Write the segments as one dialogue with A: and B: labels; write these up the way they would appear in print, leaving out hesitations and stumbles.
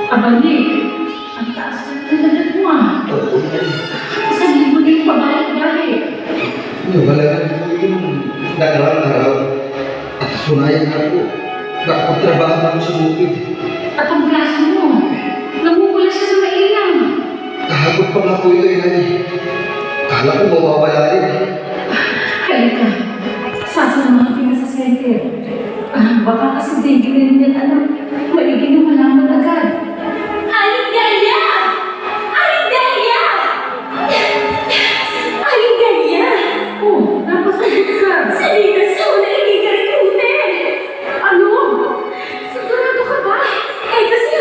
A: Abali, ang taas na nalagat mo ah.
B: Oo, yan.
A: Isang libo na yung pabalik-balik.
B: Nawalagan ko yung nakarang araw. At sunayan ako. Nakapagtrabaho na ako sa bukid.
A: At ang braso mo, namumula siya sa mainam.
B: Kahapon pa nga po ito, inay. Kala ko mawawala rin.
A: Halika, sasamahan kita sa center. Baka kasi di ginanin yan alam. Maiging na malaman agad.
C: Aling Delia! Aling Delia! Aling Delia!
A: Oh, napasagot ka.
C: Salita sa una hindi ka recruiter!
A: Ano? Sigurado ka ba?
C: Eh kasi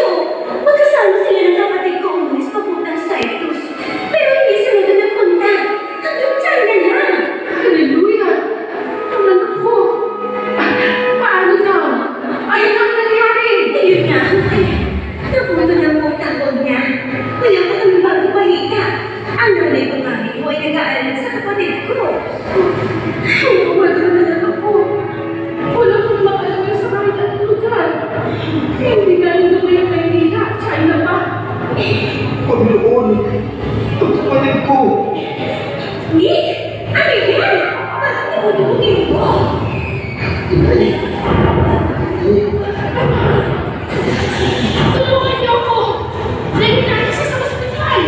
C: magkasama sila ng kapatid ko umalis papuntang Cyprus. Pero hindi sila na nagpunta. Hanggang China na.
A: Hallelujah! Ang anak ko. Paano daw? Ayun ang nangyari.
C: Ayun nga, napunta ng pagtawag niya. Wala pa kami bago balita. Ang nanay ko mami ko ay nag-aaral sa kapatid ko.
A: Wala na anak ko. Wala ko namang alam yung sa kahit anong lugar. Hindi galing na kayo Maynila. China pa.
B: Pagnoon, ang kapatid ko.
C: Nick! Ano yan? Bakit nabubutin mo?
B: Inay. Inay.
A: Tulungan niyo ako! Dahil natin siya sa ospital!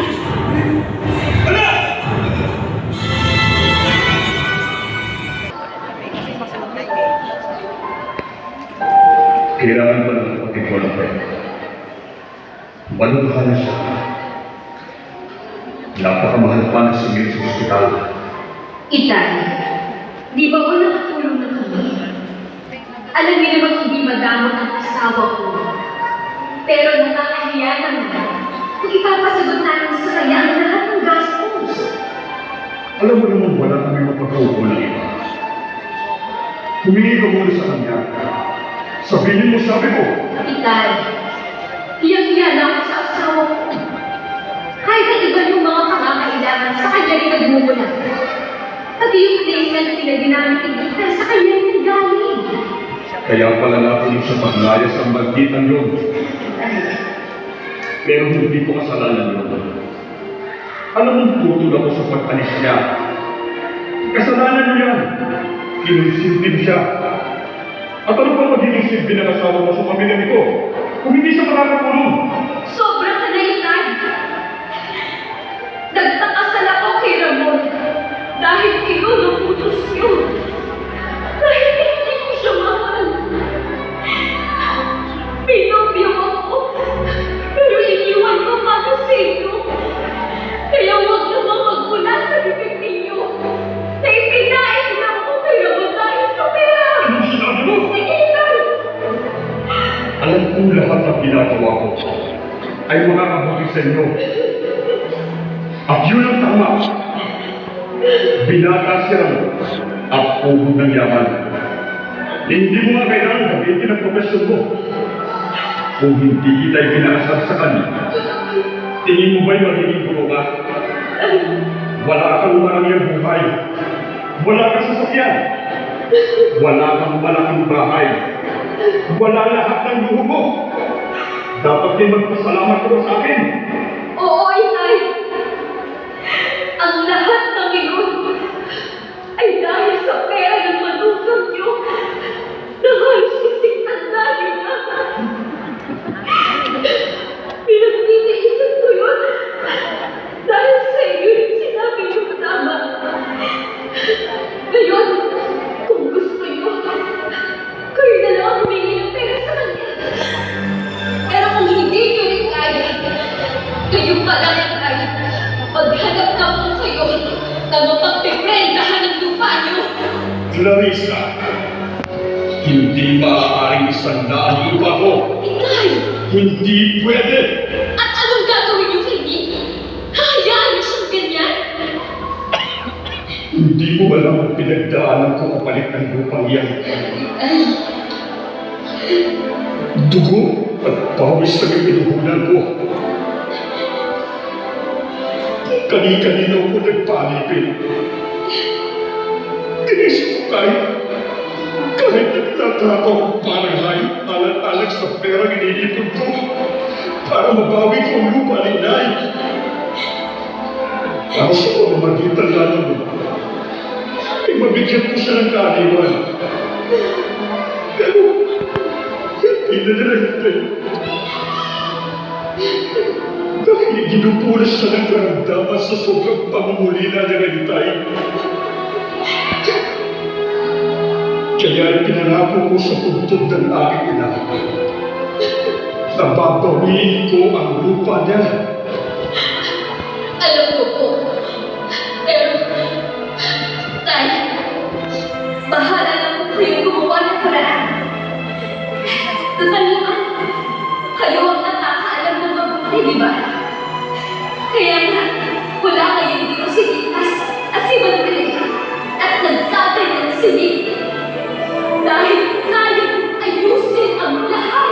D: Kailangan ba ng kapatid ko ng pera? Malubahan siya. Napakamahal pa na singil sa ospital.
C: Itay, di ba ko nakatulong na kami? Alam niyo naman hindi madamot ang asawa ko. Pero nakakahiya naman kung ipapasagot natin sa kanya ang lahat ng gastos.
D: Alam mo naman wala kami mapagkaupo ng iba. Humingi ka muna sa kanya. Sabihin mo sabi ko.
C: Itay, hiyang-hiya na ako sa asawa ko. Kahit ang iba yung mga pangangailangan sa kanya rin nagmumula. Pati yung placement na pinaginamit ni Itay sa kanya rin galing.
D: Kaya pala natin sa paglayas ang magkitang yun. Pero hindi ko kasalanan yun. Alam mong tutol ako sa pag-alis niya. Kasalanan niyo yan. Kinusintin siya. At ano pa magiging silbi ng asawa mo sa pamilya nito? Kung hindi siya makakatulong.
C: Sobra ka na, Itay. Nagtakasal ako kay Ramon dahil inunuputos niyo. Dahil hindi ko siya mahal. Pinobyo ako, pero iniwan ko para sa inyo. Kaya huwag naman magmula sa bibig ninyo na ipinain lang ko kay Ramon dahil sa pera.
D: Anong sinabi mo?
C: Sige, Itay.
D: Alam kong lahat ng ginagawa ko ay makakabuti sa inyo. At yun ang tama. Binata siya at puhod ng yaman. Hindi mo nga kailangan gamitin ang profesyon mo. Kung hindi kita'y pinakasal sa kanya, tingin mo ba'y magiging guro ka? Wala kang marangyang buhay. Wala kang sasakyan. Wala kang malaking bahay. Wala lahat ng luho mo. Dapat din magpasalamat ko sa akin.
C: Oo, Itay. Ang lahat ng iyon ay dahil sa pera ng manugang niyo na halos kasing tanda niyo na. Pinagtitiisan ko yun dahil sa iyo yung sinabi niyo tama. Ngayon, kung gusto niyo, kayo na lang ang humingi ng pera sa kanya. Pero kung hindi niyo rin kaya, kayo pala ay maghanap na po kayo na mapagpiprendahan ng lupa niyo.
D: Clarissa, hindi maaaring isandaan lupa ko.
C: Itay!
D: Hindi pwede.
C: At anong gagawin niyo kay Nick? Hahayaan niyo siyang ganyan?
D: Hindi mo alam ang pinagdaanan ko kapalit ng lupang yan. Dugo at pawis na yung pinuhunan ko. Kani-kanino ko nagpalipin. Tinis ko kahit nagtatrabaho ko parang hayop alat-alat sa perang inilipon ko. para mabawi ko ang lupa ni Inay. Para sa pamamagitan namin, ay mabigyan ko siya ng kaaliwan. Pero, hindi na nalagay. Dahil ginupulas siya ng karamdaman sa sobrang pangungulina niya ng Itay. Kaya ipinangako ko sa puntod ng aking ina na babawiin ko ang lupa niya.
C: Alam ko po. Pero, Tay, bahala na po kayong gumawa ng paraan. Total naman, kayo ang nakakaalam ng mabuti, di ba? Kaya nga, wala kayong dito si Titas at si Madrid at nagtatay ng silip. Dahil kaya ayusin ang lahat.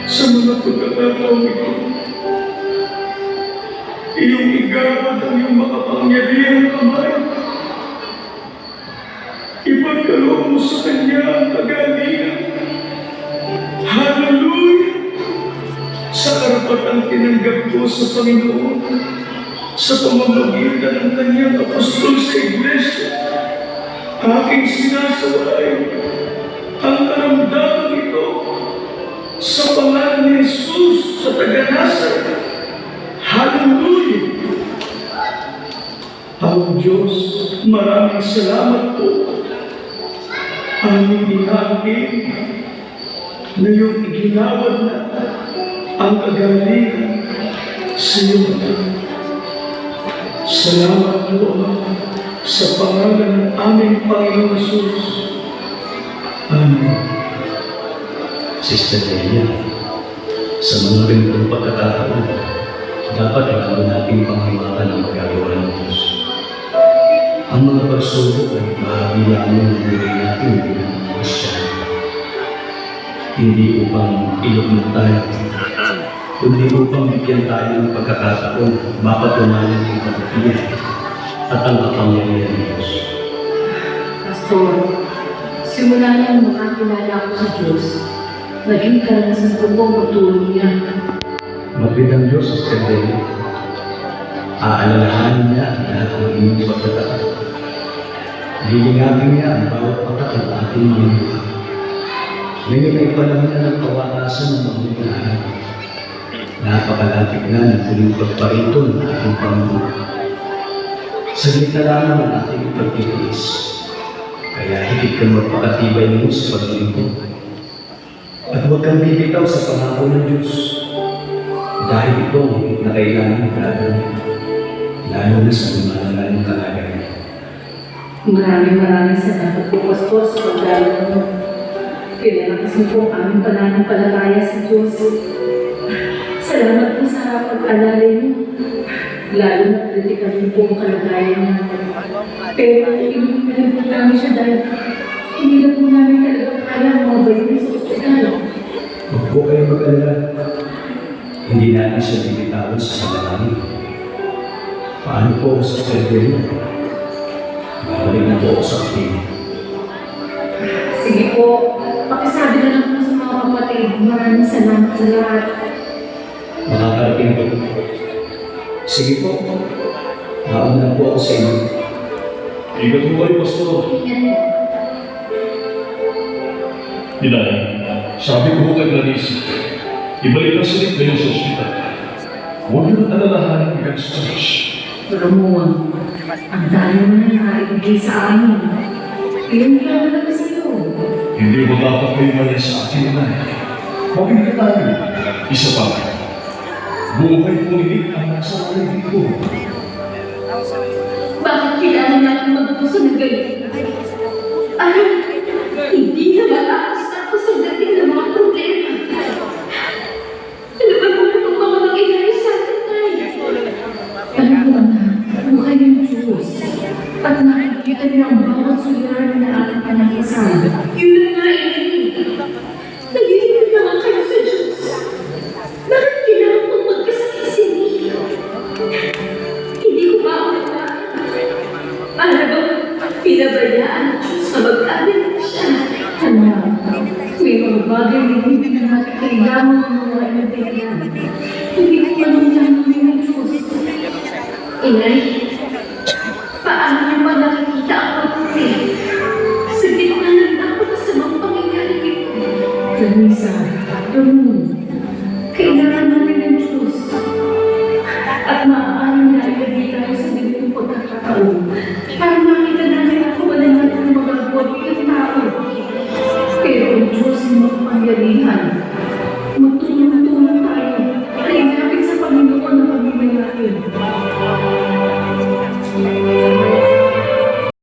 D: Sa mga pagkakataon ito, iyong igawad ang iyong makapangyarihang kamay. Ipagkaloob mo sa Kanya ang kagalingan. Hallelujah! Sa karapatang tinanggap ko sa Panginoon, sa pamamagitan ng Kanyang apostol sa Iglesia, aking sinasaway ang karamdaman ito sa pangalan ni Jesus sa taga-Nazaret. Hallelujah! Ang Diyos, maraming salamat po. Aming inangkin na iyong iginawad na ang kagalingan sa iyo. Salamat po sa pangalan ng aming Panginoon Jesus. Amen.
E: Sister Delia, sa mga ganitong pagkakataon, dapat lalo nating panghiwakan ang magagawa ng Diyos. Ang mga pagsubok ay bahagi lamang ng buhay natin bilang Kristiyano. Hindi upang ilugmok tayo, kundi upang bigyan tayo ng pagkakataon mapatunayan ang kapatiyan at ang kapangyarihan ng Diyos.
A: Pastor, simula nang makakilala ako sa Diyos, naging karanasan ko ang pagtulong niya.
E: Mapit ang Diyos, Sister Delia. Aalalahanin niya ang lahat ng inyong pagkakataon. Lilingapin niya ang bawat patak ng ating mga. Ngayon ay panahon na ng kawakasan ng mga lahat. Napakalapit na ng tuloy pagparito ng ating Panginoon. Saglit na lamang ang ating pagtitiis. Kaya higit kang magpakatibay mo sa paglilingkod. At huwag kang bibitaw sa pangako ng Diyos. Dahil ito ang higit na kailangan gagawin. Lalo na sa lumalalalang kalagayan.
A: Maraming salamat po, Pastor, sa pagdalo mo. Pinalakas mo po ang aming pananampalataya sa Diyos. Salamat po sa pag-alalay mo. Lalo na kritikal mo po ang kalagayan niya. Pero inumin po namin siya dahil hindi na po namin talaga kaya ang mga bayan sa ospital.
E: Huwag po kayong mag-alala. Hindi natin siya binitawan sa panalangin. Paano po sa surgery? Babalik na po ako sa akin.
A: Sige po, pakisabi na lang po sa mga kapatid. Maraming salamat sa lahat.
E: Makakarating po. Sige po. Nauna po ako sa inyo.
D: Ingat mo kayo, Pastor. Inay, sabi ko kay Clarice, ibalik ang silip ngayon sa ospital. Huwag niyo nang alalahanin ang ganito sa Diyos.
A: Pero mo, ang dami mo na nakaibigay sa amin. Iyon lang na sa iyo.
D: Hindi mo dapat kayo mali sa akin, Inay. Mabigyan tayo. Isa pa. Buhay po ni ang nasa walay dito.
C: Bakit kailangan natin magpuso ng ganyan? Alam, hindi na matapos-tapos ang dating ng mga problema. Ano ba naman itong mga nangyayari sa atin, Tay?
A: Alam mo, anak, buhay ng Diyos. at nakikita niya ang bawat suliranin na aking panag-asal.
C: Yun na nga nagiging naman kayo sa Diyos. Bakit kailangan mong magkasakit si Nico? Hindi ko maunawaan. Para bang pinabayaan ng Diyos na mag-alala siya?
A: Anak, may mga bagay na hindi na natin kailangan ng mga inabigyan. Hindi ko manungyaman ng Diyos.
C: Inay, paano niyo ba nakikita ang mabuti? Sa gitna ng napakasamang pangyayari ito.
A: Janisa,